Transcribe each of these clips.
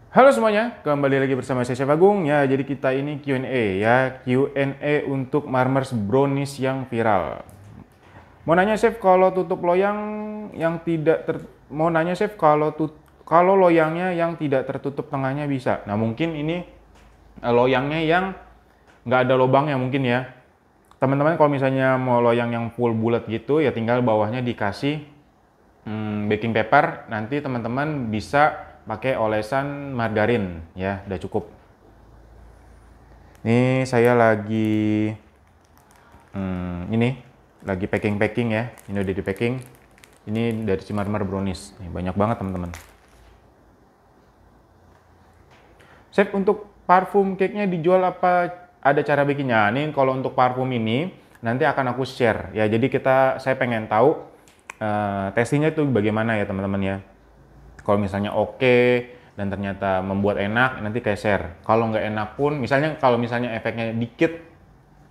Halo semuanya, kembali lagi bersama saya Chef Agung. Ya, jadi kita ini Q&A ya, Q&A untuk Marmers brownies yang viral. Mau nanya Chef, kalau tutup loyang yang tidak ter mau nanya Chef, kalau loyangnya yang tidak tertutup tengahnya bisa. Nah, mungkin ini loyangnya yang nggak ada lubangnya mungkin ya. Teman-teman kalau misalnya mau loyang yang full bulat gitu ya tinggal bawahnya dikasih baking paper, nanti teman-teman bisa pakai olesan margarin ya, udah cukup. Ini saya lagi ini lagi packing ya. Ini udah di packing. Ini dari si Marmer Brownies. Nih, banyak banget teman-teman. Chef, untuk parfum cake-nya dijual apa ada cara bikinnya? Nih kalau untuk parfum ini nanti akan aku share ya. Jadi saya pengen tahu testingnya itu bagaimana ya teman-teman ya. Kalau misalnya oke dan ternyata membuat enak, nanti kayak share. Kalau nggak enak pun, kalau misalnya efeknya dikit,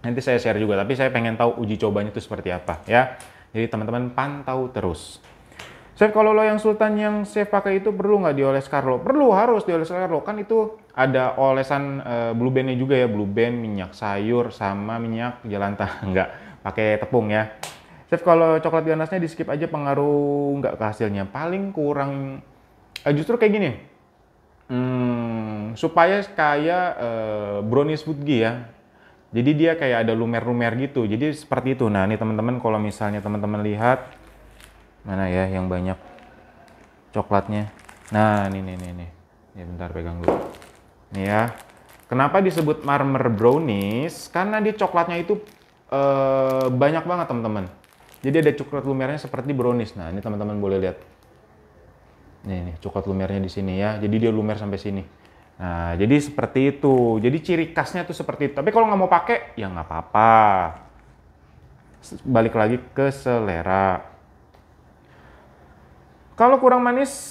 nanti saya share juga. Tapi saya pengen tahu uji cobanya itu seperti apa ya. Jadi teman-teman pantau terus. Chef, kalau loyang sultan yang chef pakai itu perlu nggak dioles Carlo? Perlu, harus dioles Carlo. Kan itu ada olesan blue bandnya juga ya, blue band, minyak sayur, sama minyak jelantah. Nggak pakai tepung ya. Chef, kalau coklat ganasnya di skip aja, pengaruh nggak ke hasilnya? Paling kurang, justru kayak gini. Supaya kayak brownies Woodgie ya. Jadi dia kayak ada lumer-lumer gitu. Jadi seperti itu. Nah, ini teman-teman kalau misalnya teman-teman lihat mana ya yang banyak coklatnya. Nah, ini. Ya bentar pegang dulu. Nih ya. Kenapa disebut Marmer Brownies? Karena di coklatnya itu banyak banget teman-teman. Jadi ada coklat lumernya seperti brownies. Nah, ini teman-teman boleh lihat. Nih, coklat lumernya di sini ya. Jadi dia lumer sampai sini. Nah, jadi seperti itu. Jadi ciri khasnya tuh seperti itu. Tapi kalau nggak mau pakai, ya nggak apa-apa. Balik lagi ke selera. Kalau kurang manis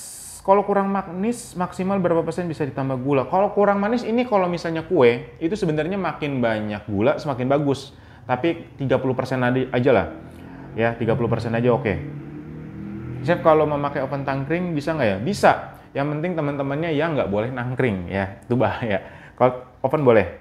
maksimal berapa persen bisa ditambah gula? Kalau kurang manis ini kalau misalnya kue, itu sebenarnya makin banyak gula semakin bagus. Tapi 30% aja lah. Ya, 30% aja oke. Chef, kalau memakai oven tangkring bisa nggak ya? Bisa. Yang penting teman-temannya ya nggak boleh nangkring ya. Itu bahaya. Kalau oven boleh.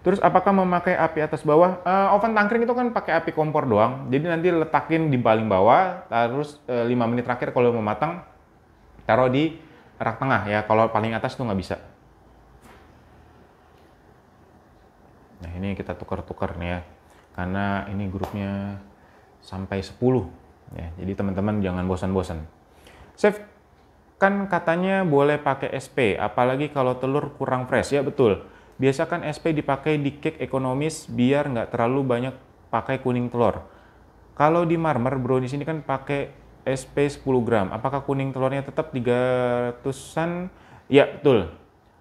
Terus apakah memakai api atas bawah? Oven tangkring itu kan pakai api kompor doang. Jadi nanti letakin di paling bawah, terus 5 menit terakhir kalau mau matang, taruh di rak tengah ya. Kalau paling atas tuh nggak bisa. Nah, ini kita tukar-tukar nih ya. Karena ini grupnya sampai 10 ya. Jadi teman-teman jangan bosan-bosan. Chef, kan katanya boleh pakai SP, apalagi kalau telur kurang fresh. Ya betul. Biasa kan SP dipakai di cake ekonomis biar nggak terlalu banyak pakai kuning telur. Kalau di Marmer brownies ini kan pakai SP 10 gram. Apakah kuning telurnya tetap 300-an? Ya betul,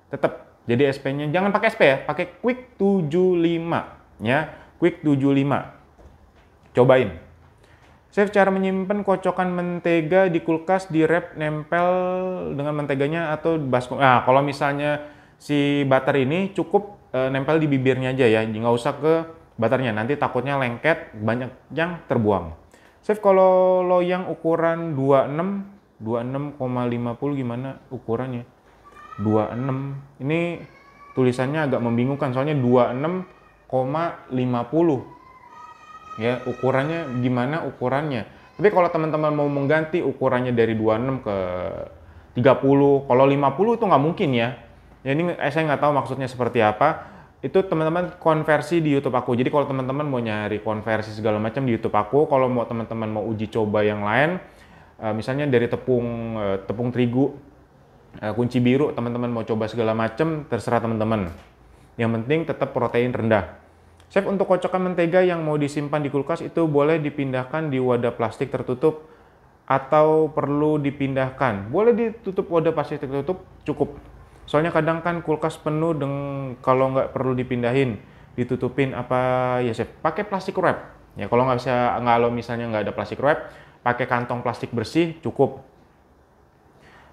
tetap. Jadi SP-nya jangan pakai SP ya, pakai Quick 75 ya. Quick 75. Cobain. Chef, cara menyimpan kocokan mentega di kulkas di wrap nempel dengan menteganya atau baskom. Nah, kalau misalnya si butter ini cukup nempel di bibirnya aja ya, nggak usah ke butternya. Nanti takutnya lengket, banyak yang terbuang. Chef, kalau loyang ukuran 26,50 gimana ukurannya? 26. Ini tulisannya agak membingungkan soalnya 26,50. Ya, ukurannya gimana ukurannya. Tapi kalau teman-teman mau mengganti ukurannya dari 26 ke 30, kalau 50 itu nggak mungkin ya. Ya ini saya nggak tahu maksudnya seperti apa. Itu teman-teman konversi di YouTube aku. Jadi kalau teman-teman mau nyari konversi segala macam di YouTube aku, kalau mau teman-teman mau uji coba yang lain, misalnya dari tepung terigu, kunci biru, teman-teman mau coba segala macam, terserah teman-teman. Yang penting tetap protein rendah. Chef, untuk kocokan mentega yang mau disimpan di kulkas itu boleh dipindahkan di wadah plastik tertutup atau perlu dipindahkan? Boleh ditutup wadah plastik tertutup, cukup. Soalnya kadang kan kulkas penuh kalau nggak perlu dipindahin, ditutupin apa ya Chef? Pakai plastik wrap. Ya kalau misalnya nggak ada plastik wrap, pakai kantong plastik bersih cukup.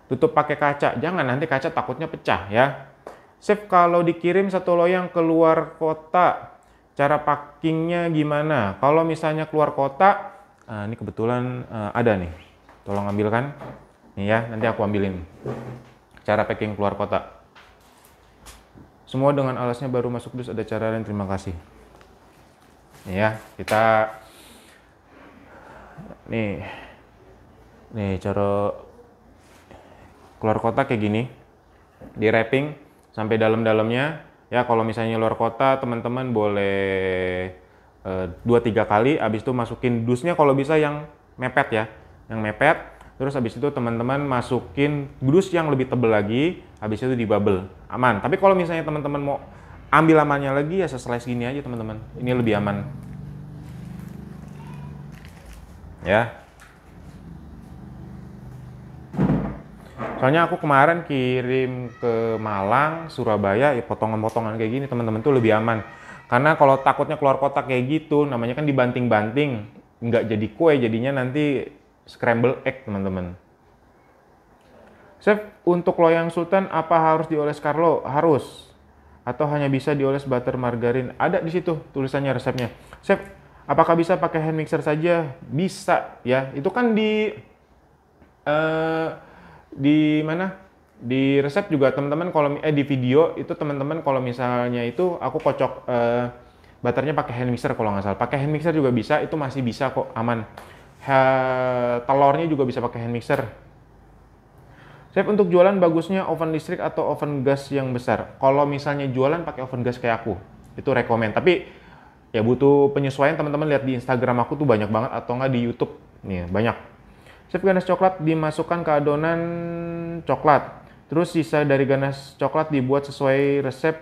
Tutup pakai kaca, jangan nanti kaca takutnya pecah ya. Chef, kalau dikirim satu loyang keluar kota, cara packingnya gimana? Kalau misalnya keluar kota, ini kebetulan ada nih. Tolong ambilkan. Nih ya, nanti aku ambilin. Cara packing keluar kota. Semua dengan alasnya baru masuk dus, ada cara lain, terima kasih. Nih ya, kita nih cara keluar kota kayak gini. Di wrapping sampai dalam-dalamnya. Ya kalau misalnya luar kota teman-teman boleh 2-3 kali, habis itu masukin dusnya kalau bisa yang mepet ya, yang mepet. Terus habis itu teman-teman masukin dus yang lebih tebal lagi, habis itu di bubble, aman. Tapi kalau misalnya teman-teman mau ambil amannya lagi ya seslice gini aja teman-teman, ini lebih aman. Ya. Soalnya aku kemarin kirim ke Malang, Surabaya, ya potongan-potongan kayak gini teman-teman tuh lebih aman. Karena kalau takutnya keluar kota kayak gitu, namanya kan dibanting-banting, nggak jadi kue, jadinya nanti scramble egg teman-teman. Chef, untuk loyang sultan apa harus dioles Carlo? Harus. Atau hanya bisa dioles butter margarin? Ada di situ tulisannya resepnya. Chef, apakah bisa pakai hand mixer saja? Bisa ya. Itu kan di mana? Di resep juga teman-teman kalau di video itu teman-teman kalau misalnya itu aku kocok butternya pakai hand mixer kalau nggak salah. Pakai hand mixer juga bisa, itu masih bisa kok, aman. Telurnya juga bisa pakai hand mixer. Chef, untuk jualan bagusnya oven listrik atau oven gas yang besar? Kalau misalnya jualan pakai oven gas kayak aku, itu rekomen. Tapi ya butuh penyesuaian, teman-teman lihat di Instagram aku tuh banyak banget, atau nggak di YouTube. Nih, banyak. Chef, ganache coklat dimasukkan ke adonan coklat. Terus sisa dari ganache coklat dibuat sesuai resep,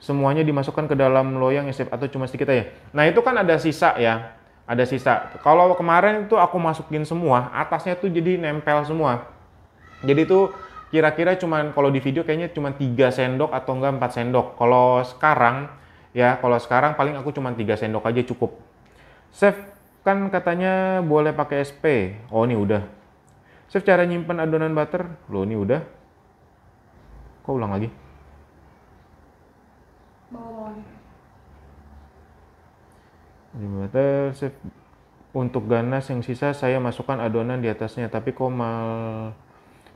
semuanya dimasukkan ke dalam loyang ya Chef, atau cuma sedikit aja? Nah, itu kan ada sisa ya. Ada sisa. Kalau kemarin itu aku masukin semua, atasnya tuh jadi nempel semua. Jadi itu kira-kira cuman kalau di video kayaknya cuma 3 sendok atau enggak 4 sendok. Kalau sekarang paling aku cuma 3 sendok aja cukup. Chef, kan katanya boleh pakai SP. Oh, ini udah. Chef, cara nyimpan adonan butter. Loh, ini udah. Kok ulang lagi? Butter, Chef. Untuk ganas yang sisa saya masukkan adonan di atasnya, tapi kok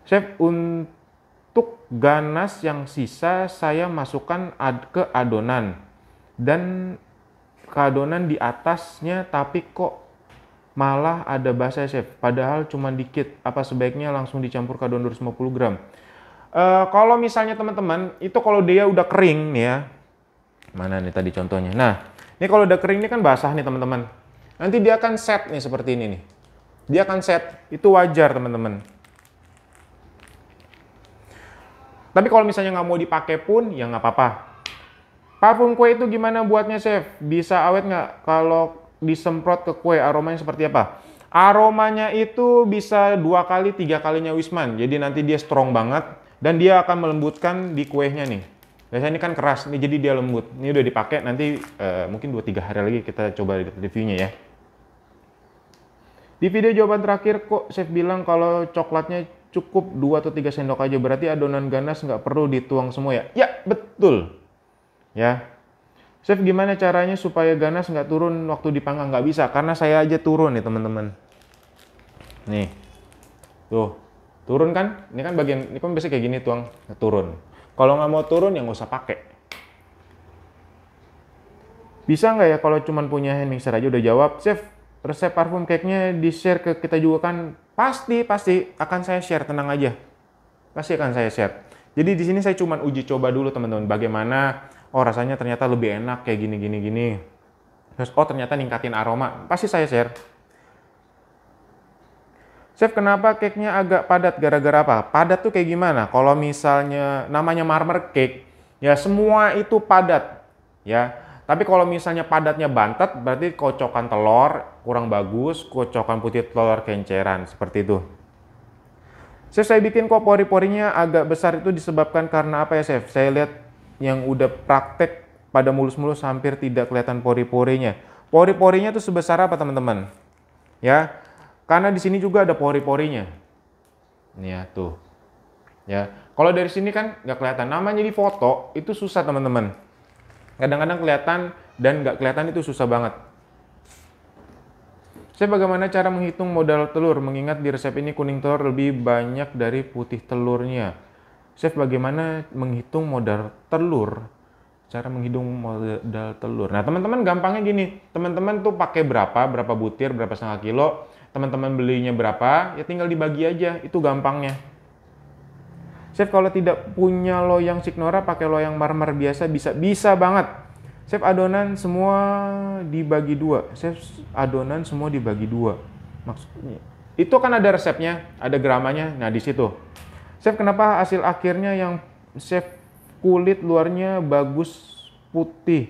Chef, untuk ganas yang sisa saya masukkan ke adonan dan ke adonan di atasnya, tapi kok malah ada basa Chef, padahal cuma dikit. Apa sebaiknya langsung dicampur ke adonan 250 gram? Kalau misalnya teman-teman itu kalau dia udah kering nih ya, mana nih tadi contohnya. Nah, ini kalau udah kering ini kan basah nih teman-teman. Nanti dia akan set nih seperti ini nih. Dia akan set, itu wajar teman-teman. Tapi kalau misalnya nggak mau dipakai pun, ya nggak apa-apa. Parfum kue itu gimana buatnya, Chef? Bisa awet nggak kalau disemprot ke kue? Aromanya seperti apa? Aromanya itu bisa 2 kali, 3 kalinya Wisman. Jadi nanti dia strong banget dan dia akan melembutkan di kuenya nih. Biasanya ini kan keras, nih jadi dia lembut. Ini udah dipakai, nanti mungkin 2-3 hari lagi kita coba reviewnya ya. Di video jawaban terakhir kok Chef bilang kalau coklatnya cukup 2 atau 3 sendok aja, berarti adonan ganas nggak perlu dituang semua ya? Ya, betul. Ya. Chef, gimana caranya supaya ganas nggak turun waktu dipanggang? Nggak bisa, karena saya aja turun nih teman-teman. Nih. Tuh. Turun kan? Ini kan bagian, ini kan biasanya kayak gini tuang, turun. Kalau nggak mau turun ya nggak usah pakai. Bisa nggak ya kalau cuman punya hand mixer aja? Udah jawab. Chef, resep parfum cake-nya di-share ke kita juga kan? Pasti akan saya share, tenang aja. Pasti akan saya share. Jadi di sini saya cuma uji coba dulu teman-teman, bagaimana rasanya ternyata lebih enak kayak gini. Terus ternyata ningkatin aroma. Pasti saya share. Chef, kenapa cake-nya agak padat? Gara-gara apa? Padat tuh kayak gimana? Kalau misalnya namanya marmer cake, ya semua itu padat, ya. Tapi kalau misalnya padatnya bantet, berarti kocokan telur kurang bagus, kocokan putih telur kenceran, seperti itu. Chef, saya bikin kok pori-porinya agak besar, itu disebabkan karena apa ya Chef? Saya lihat yang udah praktek pada mulus-mulus hampir tidak kelihatan pori-porinya. Pori-porinya itu sebesar apa teman-teman? Ya, karena di sini juga ada pori-porinya. Nih ya, tuh. Ya, kalau dari sini kan nggak kelihatan. Namanya di foto itu susah teman-teman. Kadang-kadang kelihatan dan nggak kelihatan itu susah banget. Chef, bagaimana cara menghitung modal telur? Mengingat di resep ini kuning telur lebih banyak dari putih telurnya. Chef, bagaimana menghitung modal telur? Cara menghitung modal telur. Nah, teman-teman gampangnya gini. Teman-teman tuh pakai berapa butir, berapa setengah kilo. Teman-teman belinya berapa, ya tinggal dibagi aja. Itu gampangnya. Chef, kalau tidak punya loyang Signora, pakai loyang marmer biasa bisa banget. Chef, adonan semua dibagi dua. Chef, adonan semua dibagi dua. Maksudnya, itu kan ada resepnya, ada gramanya. Nah, di situ. Chef, kenapa hasil akhirnya yang chef kulit luarnya bagus putih,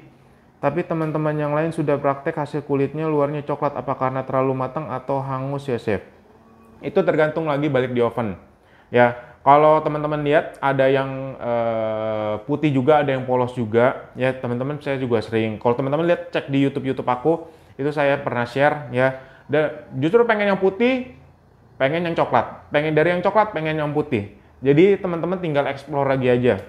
tapi teman-teman yang lain sudah praktek hasil kulitnya luarnya coklat? Apa karena terlalu matang atau hangus ya, chef? Itu tergantung lagi balik di oven. Ya, kalau teman-teman lihat ada yang putih juga, ada yang polos juga. Ya, teman-teman saya juga sering. Kalau teman-teman lihat cek di YouTube aku, itu saya pernah share ya. Dan justru pengen yang putih, pengen yang coklat. Pengen dari yang coklat, pengen yang putih. Jadi teman-teman tinggal explore lagi aja.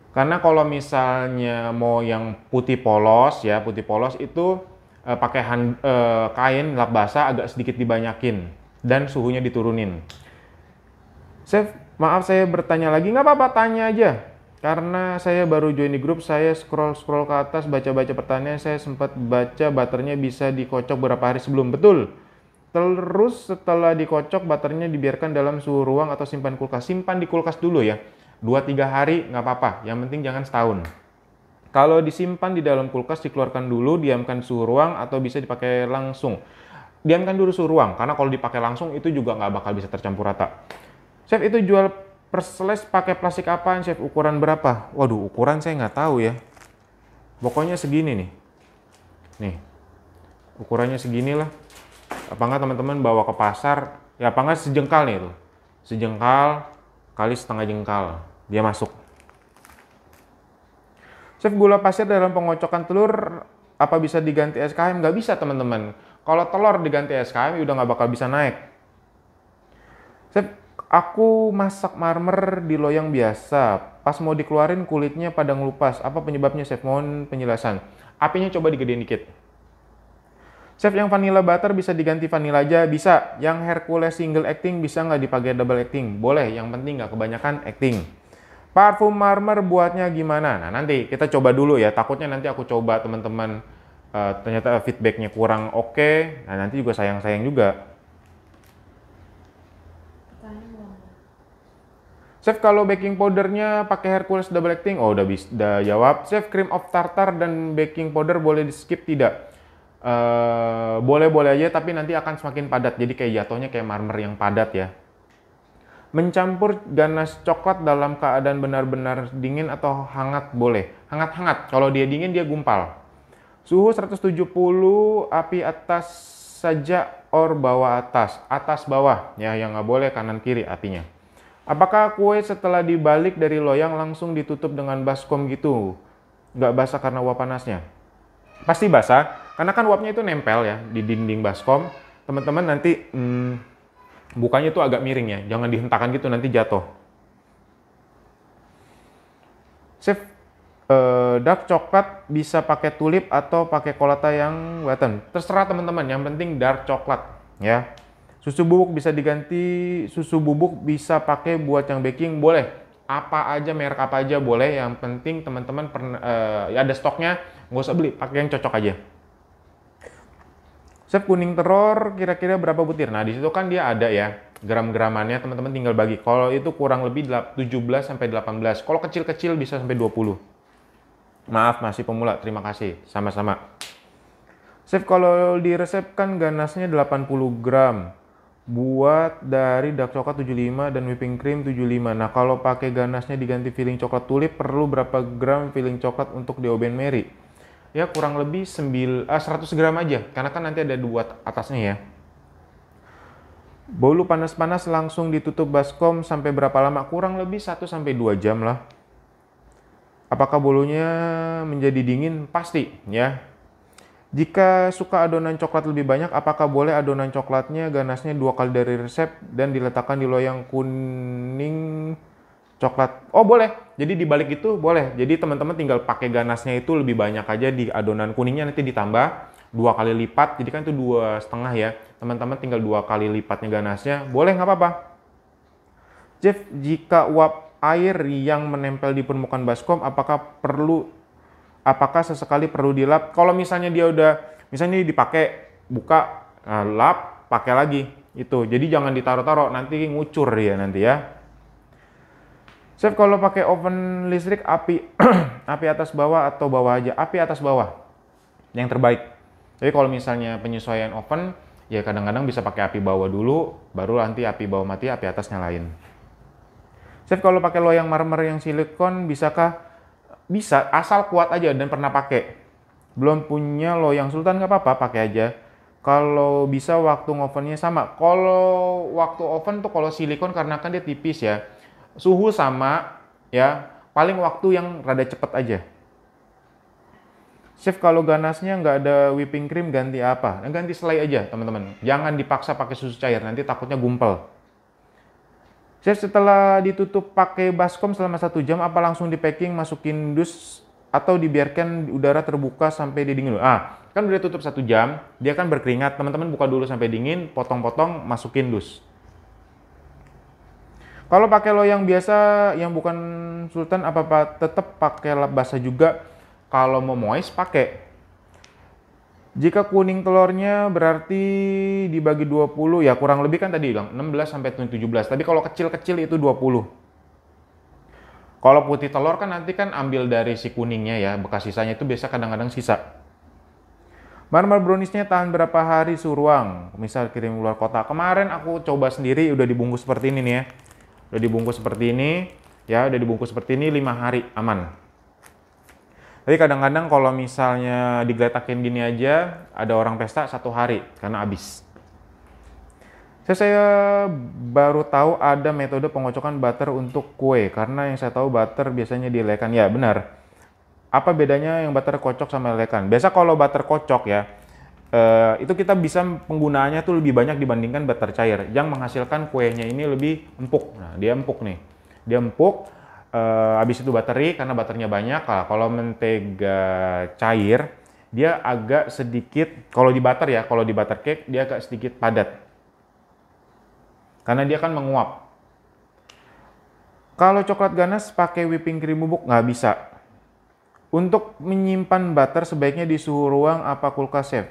Karena kalau misalnya mau yang putih polos ya, putih polos itu pakai kain lap basah agak sedikit dibanyakin dan suhunya diturunin. Chef, maaf saya bertanya lagi, nggak apa-apa, tanya aja. Karena saya baru join di grup, saya scroll ke atas, baca-baca pertanyaan, saya sempat baca butternya bisa dikocok beberapa hari sebelum. Betul. Terus setelah dikocok, butternya dibiarkan dalam suhu ruang atau simpan kulkas. Simpan di kulkas dulu ya. 2-3 hari nggak apa-apa, yang penting jangan setahun. Kalau disimpan di dalam kulkas, dikeluarkan dulu, diamkan suhu ruang atau bisa dipakai langsung. Diamkan dulu suhu ruang, karena kalau dipakai langsung itu juga nggak bakal bisa tercampur rata. Chef, itu jual per slice pakai plastik apaan, Chef? Ukuran berapa? Waduh, ukuran saya nggak tahu ya. Pokoknya segini nih. Nih, ukurannya segini lah. Apa nggak teman-teman bawa ke pasar? Ya apa nggak sejengkal nih itu. Sejengkal kali setengah jengkal. Dia masuk. Chef, gula pasir dalam pengocokan telur apa bisa diganti SKM? Nggak bisa teman-teman. Kalau telur diganti SKM udah nggak bakal bisa naik. Chef, aku masak marmer di loyang biasa. Pas mau dikeluarin kulitnya pada ngelupas. Apa penyebabnya, Chef? Mohon penjelasan. Apinya coba digedein dikit. Chef, yang vanilla butter bisa diganti vanilla aja? Bisa. Yang Hercules single acting bisa nggak dipakai double acting? Boleh, yang penting nggak kebanyakan acting. Parfum marmer buatnya gimana? Nah, nanti kita coba dulu ya. Takutnya nanti aku coba teman-teman ternyata feedbacknya kurang oke. Nah, nanti juga sayang-sayang juga. Chef, kalau baking powdernya pakai Hercules double acting? Oh, udah jawab. Chef, cream of tartar dan baking powder boleh di skip tidak? Boleh-boleh aja, tapi nanti akan semakin padat. Jadi kayak jatuhnya kayak marmer yang padat ya. Mencampur ganas coklat dalam keadaan benar-benar dingin atau hangat boleh? Hangat-hangat. Kalau dia dingin dia gumpal. Suhu 170, api atas saja or bawah atas. Atas bawah ya, yang nggak boleh kanan kiri apinya. Apakah kue setelah dibalik dari loyang langsung ditutup dengan baskom gitu? Nggak basah karena uap panasnya? Pasti basah, karena kan uapnya itu nempel ya di dinding baskom. Teman-teman nanti bukanya itu agak miring ya, jangan dihentakkan gitu nanti jatuh. Chef, dark coklat bisa pakai tulip atau pakai kolata yang button? Terserah teman-teman, yang penting dark coklat ya. Susu bubuk bisa diganti, susu bubuk bisa pakai buat yang baking, boleh. Apa aja, merek apa aja boleh, yang penting teman-teman ya ada stoknya, nggak usah beli, pakai yang cocok aja. Chef, kuning telur kira-kira berapa butir? Nah, di situ kan dia ada ya gram-gramannya, teman-teman tinggal bagi. Kalau itu kurang lebih 17 sampai 18. Kalau kecil-kecil bisa sampai 20. Maaf, masih pemula. Terima kasih. Sama-sama. Chef, kalau di resep kan ganasnya 80 gram. Buat dari dark coklat 75 dan whipping cream 75. Nah, kalau pakai ganasnya diganti filling coklat tulip, perlu berapa gram filling coklat untuk di Ben Mary? Ya, kurang lebih 100 gram aja, karena kan nanti ada dua atasnya ya. Bolu panas-panas langsung ditutup baskom sampai berapa lama? Kurang lebih 1 sampai 2 jam lah. Apakah bolunya menjadi dingin? Pasti ya. Jika suka adonan coklat lebih banyak, apakah boleh adonan coklatnya ganasnya 2 kali dari resep dan diletakkan di loyang kuning coklat? Oh boleh, jadi dibalik itu boleh. Jadi teman-teman tinggal pakai ganasnya itu lebih banyak aja di adonan kuningnya, nanti ditambah 2 kali lipat, jadi kan itu 2,5 ya. Teman-teman tinggal 2 kali lipatnya ganasnya, boleh nggak apa-apa. Jeff, jika uap air yang menempel di permukaan baskom, apakah sesekali perlu dilap? Kalau misalnya dia udah, misalnya dipakai, buka, lap, pakai lagi. Itu, jadi jangan ditaruh-taruh, nanti ngucur ya nanti ya. Chef, kalau pakai oven listrik, api api atas bawah atau bawah aja? Api atas bawah, yang terbaik. Jadi kalau misalnya penyesuaian oven, ya kadang-kadang bisa pakai api bawah dulu, baru nanti api bawah mati, api atas nyalain. Chef, kalau pakai loyang marmer yang silikon, bisakah? Bisa, asal kuat aja dan pernah pakai. Belum punya loyang sultan nggak apa-apa, pakai aja. Kalau bisa waktu ngovennya sama. Kalau waktu oven tuh kalau silikon karena kan dia tipis ya, suhu sama ya, paling waktu yang rada cepet aja. Chef, kalau ganasnya nggak ada whipping cream, ganti apa? Nah, ganti selai aja teman-teman. Jangan dipaksa pakai susu cair, nanti takutnya gumpel. Chef, setelah ditutup pakai baskom selama 1 jam, apa langsung di packing, masukin dus, atau dibiarkan udara terbuka sampai dia dingin dulu? Kan udah tutup 1 jam, dia kan berkeringat. Teman-teman buka dulu sampai dingin, potong-potong, masukin dus. Kalau pakai loyang biasa yang bukan sultan, apa tetap pakai lap basah juga? Kalau mau moist pakai. Jika kuning telurnya berarti dibagi 20, ya kurang lebih kan tadi bilang 16 sampai 17. Tapi kalau kecil-kecil itu 20. Kalau putih telur kan nanti kan ambil dari si kuningnya ya, bekas sisanya itu biasa kadang-kadang sisa. Marmer browniesnya tahan berapa hari suhu ruang? Misal kirim keluar kota. Kemarin aku coba sendiri, udah dibungkus seperti ini nih ya. Udah dibungkus seperti ini, ya udah dibungkus seperti ini 5 hari aman. Tapi kadang-kadang kalau misalnya digeletakin gini aja, ada orang pesta 1 hari karena habis. Saya baru tahu ada metode pengocokan butter untuk kue, karena yang saya tahu butter biasanya dilelekan. Ya benar. Apa bedanya yang butter kocok sama lelekan? Biasa kalau butter kocok ya, itu kita bisa penggunaannya tuh lebih banyak dibandingkan butter cair, yang menghasilkan kuenya ini lebih empuk. Nah, dia empuk nih. Dia empuk. Habis itu batteri, karena butternya banyak. Kalau mentega cair dia agak sedikit, kalau di butter ya, kalau di butter cake dia agak sedikit padat karena dia kan menguap. Kalau coklat ganas pakai whipping cream bubuk nggak bisa. Untuk menyimpan butter sebaiknya di suhu ruang apa kulkas, Chef?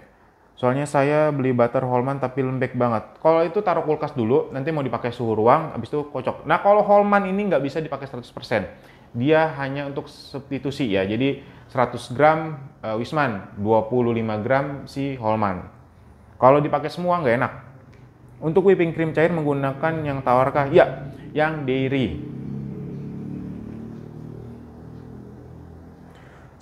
Soalnya saya beli butter Holman tapi lembek banget. Kalau itu taruh kulkas dulu, nanti mau dipakai suhu ruang, habis itu kocok. Nah kalau Holman ini nggak bisa dipakai 100%. Dia hanya untuk substitusi ya. Jadi 100 gram Wisman, 25 gram si Holman. Kalau dipakai semua nggak enak. Untuk whipping cream cair menggunakan yang tawarkah? Ya, yang dairy.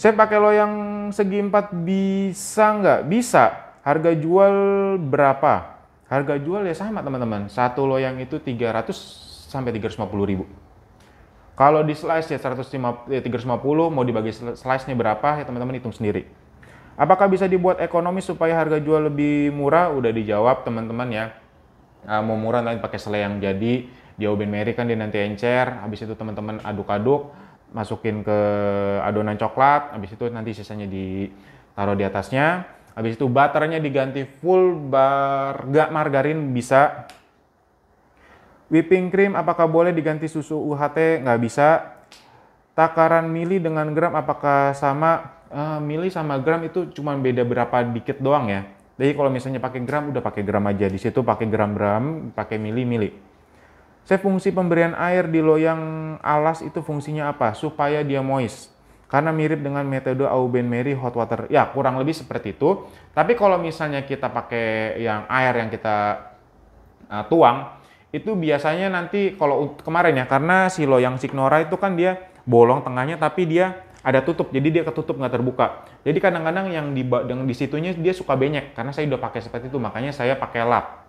Saya pakai loyang segi 4 bisa nggak? Bisa. Harga jual berapa? Harga jual ya sama teman-teman. Satu loyang itu 300 sampai 350 ribu. Kalau di slice ya 350, mau dibagi slice-nya berapa ya teman-teman hitung sendiri. Apakah bisa dibuat ekonomis supaya harga jual lebih murah? Udah dijawab teman-teman ya. Mau murah nanti pakai selai yang jadi. Di Auben Mary kan dia nanti encer. Habis itu teman-teman aduk-aduk, masukin ke adonan coklat. Habis itu nanti sisanya ditaruh di atasnya. Habis itu butternya diganti full margarin bisa. Whipping cream apakah boleh diganti susu UHT? Nggak bisa. Takaran mili dengan gram apakah sama? Mili sama gram itu cuma beda berapa dikit doang ya. Jadi kalau misalnya pakai gram, udah pakai gram aja. Di situ pakai gram-gram, pakai mili-mili. Saya fungsi pemberian air di loyang alas itu fungsinya apa? Supaya dia moist. Karena mirip dengan metode Auben Mary hot water. Ya, kurang lebih seperti itu. Tapi kalau misalnya kita pakai yang air yang kita tuang, itu biasanya nanti kalau kemarin ya, karena si loyang Signora itu kan dia bolong tengahnya, tapi dia ada tutup, jadi dia ketutup nggak terbuka. Jadi kadang-kadang yang di situnya dia suka benyek, karena saya udah pakai seperti itu, makanya saya pakai lap.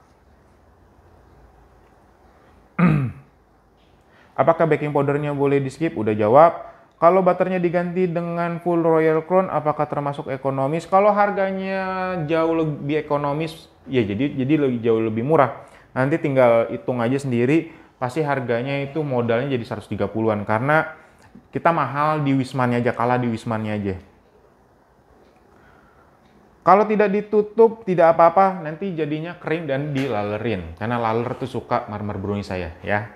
Apakah baking powdernya boleh di skip? Udah jawab. Kalau butternya diganti dengan full Royal Crown, apakah termasuk ekonomis? Kalau harganya jauh lebih ekonomis, ya jadi jauh lebih murah. Nanti tinggal hitung aja sendiri, pasti harganya itu modalnya jadi 130-an. Karena kita mahal di Wismannya aja, kalah di Wismannya aja. Kalau tidak ditutup, tidak apa-apa, nanti jadinya kering dan dilalerin. Karena laler tuh suka marmer brownie saya, ya.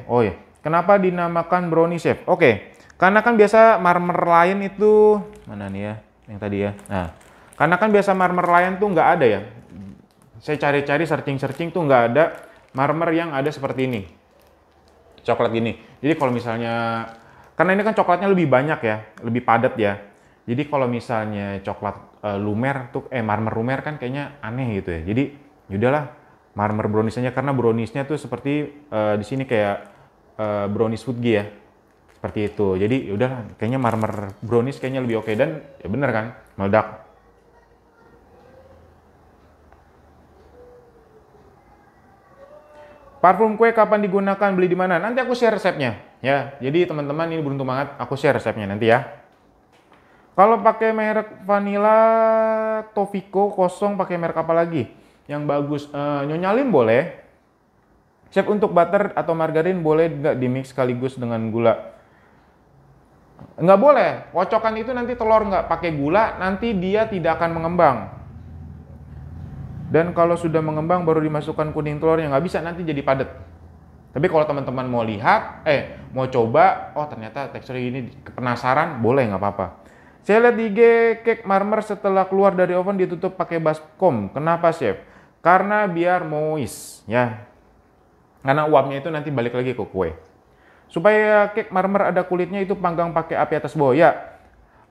Oh ya, kenapa dinamakan brownie chef? Oke, karena kan biasa marmer lain itu, mana nih ya, yang tadi ya. Nah, karena kan biasa marmer lain tuh nggak ada ya. Saya cari-cari, searching-searching tuh nggak ada marmer yang ada seperti ini. Coklat gini. Jadi kalau misalnya, karena ini kan coklatnya lebih banyak ya, lebih padat ya. Jadi kalau misalnya coklat lumer tuh, marmer lumer kan kayaknya aneh gitu ya. Jadi yaudahlah marmer brownies aja, karena browniesnya tuh seperti di sini kayak brownies Woodgie ya. Seperti itu. Jadi yaudahlah, kayaknya marmer brownies kayaknya lebih oke. Dan ya bener kan, meledak. Parfum kue kapan digunakan, beli di mana? Nanti aku share resepnya ya. Jadi teman-teman ini beruntung banget, aku share resepnya nanti ya. Kalau pakai merek vanilla Tofiko kosong, pakai merek apa lagi? Yang bagus, Nyonya Lim boleh. Chef, untuk butter atau margarin boleh nggak dimix sekaligus dengan gula? Nggak boleh. Kocokan itu nanti telur nggak pakai gula, nanti dia tidak akan mengembang. Dan kalau sudah mengembang baru dimasukkan kuning telurnya, nggak bisa, nanti jadi padat. Tapi kalau teman-teman mau lihat, mau coba, oh ternyata teksturnya ini, penasaran, boleh, nggak apa-apa. Saya lihat di IG cake marmer setelah keluar dari oven ditutup pakai baskom. Kenapa, Chef? Karena biar moist, ya. Karena uapnya itu nanti balik lagi ke kue. Supaya cake marmer ada kulitnya itu panggang pakai api atas bawah, ya.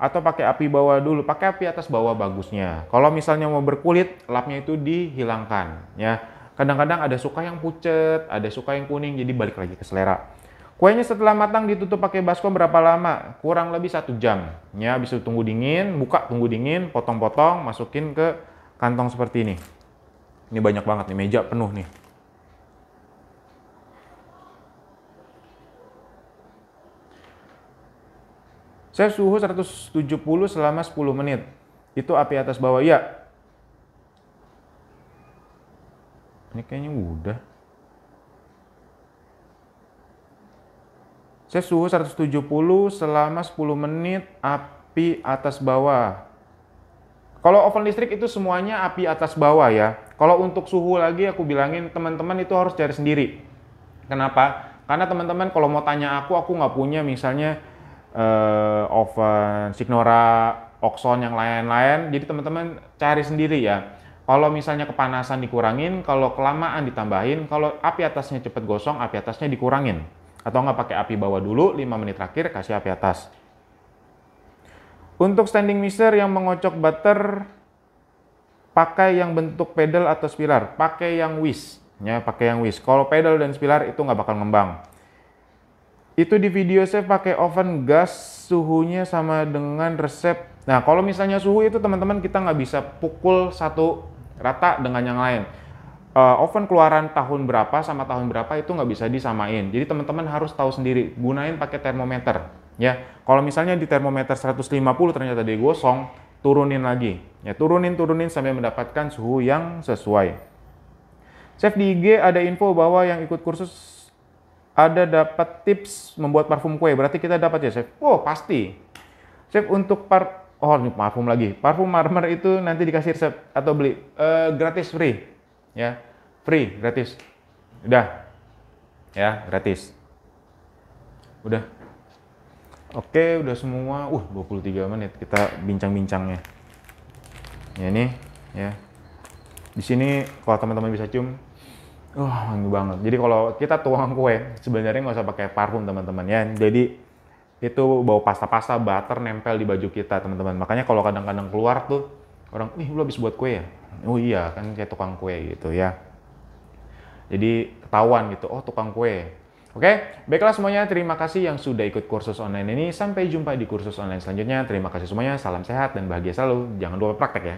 Atau pakai api bawah dulu, pakai api atas bawah bagusnya. Kalau misalnya mau berkulit, lapnya itu dihilangkan, ya. Kadang-kadang ada suka yang pucet, ada suka yang kuning, jadi balik lagi ke selera. Kuenya setelah matang ditutup pakai baskom berapa lama? Kurang lebih 1 jam. Ya, bisa tunggu dingin, buka tunggu dingin, potong-potong, masukin ke kantong seperti ini. Ini banyak banget nih, meja penuh nih. Saya suhu 170 selama 10 menit. Itu api atas bawah, ya. Ini kayaknya udah. Saya suhu 170 selama 10 menit, api atas bawah. Kalau oven listrik itu semuanya api atas bawah ya. Kalau untuk suhu lagi aku bilangin teman-teman itu harus cari sendiri. Kenapa? Karena teman-teman kalau mau tanya aku nggak punya misalnya oven Signora, Oxon yang lain-lain. Jadi teman-teman cari sendiri ya. Kalau misalnya kepanasan dikurangin, kalau kelamaan ditambahin, kalau api atasnya cepat gosong, api atasnya dikurangin. Atau nggak pakai api bawah dulu, 5 menit terakhir kasih api atas. Untuk standing mixer yang mengocok butter, pakai yang bentuk pedal atau spiral? Pakai yang whisk, ya pakai yang whisk. Kalau pedal dan spiral itu nggak bakal ngembang. Itu di video saya pakai oven gas, suhunya sama dengan resep. Nah, kalau misalnya suhu itu teman-teman kita nggak bisa pukul satu rata dengan yang lain. Oven keluaran tahun berapa sama tahun berapa itu nggak bisa disamain. Jadi teman-teman harus tahu sendiri, gunain pakai termometer. Ya, kalau misalnya di termometer 150 ternyata dia gosong, turunin lagi. Ya, turunin sampai mendapatkan suhu yang sesuai. Chef, di IG ada info bahwa yang ikut kursus ada dapat tips membuat parfum kue. Berarti kita dapat ya, Chef? Oh, pasti. Chef, untuk ini parfum lagi. Parfum marmer itu nanti dikasih resep atau beli? Gratis, free. Ya, free, gratis. Udah. Ya, gratis. Udah. Oke, udah semua. 23 menit kita bincang-bincangnya. Ya ini, ya. Di sini kalau teman-teman bisa cium, wangi banget. Jadi kalau kita tuang kue, sebenarnya nggak usah pakai parfum teman-teman ya. Jadi itu bau pasta-pasta, butter nempel di baju kita teman-teman. Makanya kalau kadang-kadang keluar tuh orang, lu habis buat kue ya? Oh iya, kan kayak tukang kue gitu ya. Jadi ketahuan gitu, oh tukang kue. Oke, baiklah semuanya, terima kasih yang sudah ikut kursus online ini. Sampai jumpa di kursus online selanjutnya. Terima kasih semuanya, salam sehat dan bahagia selalu. Jangan lupa praktek ya.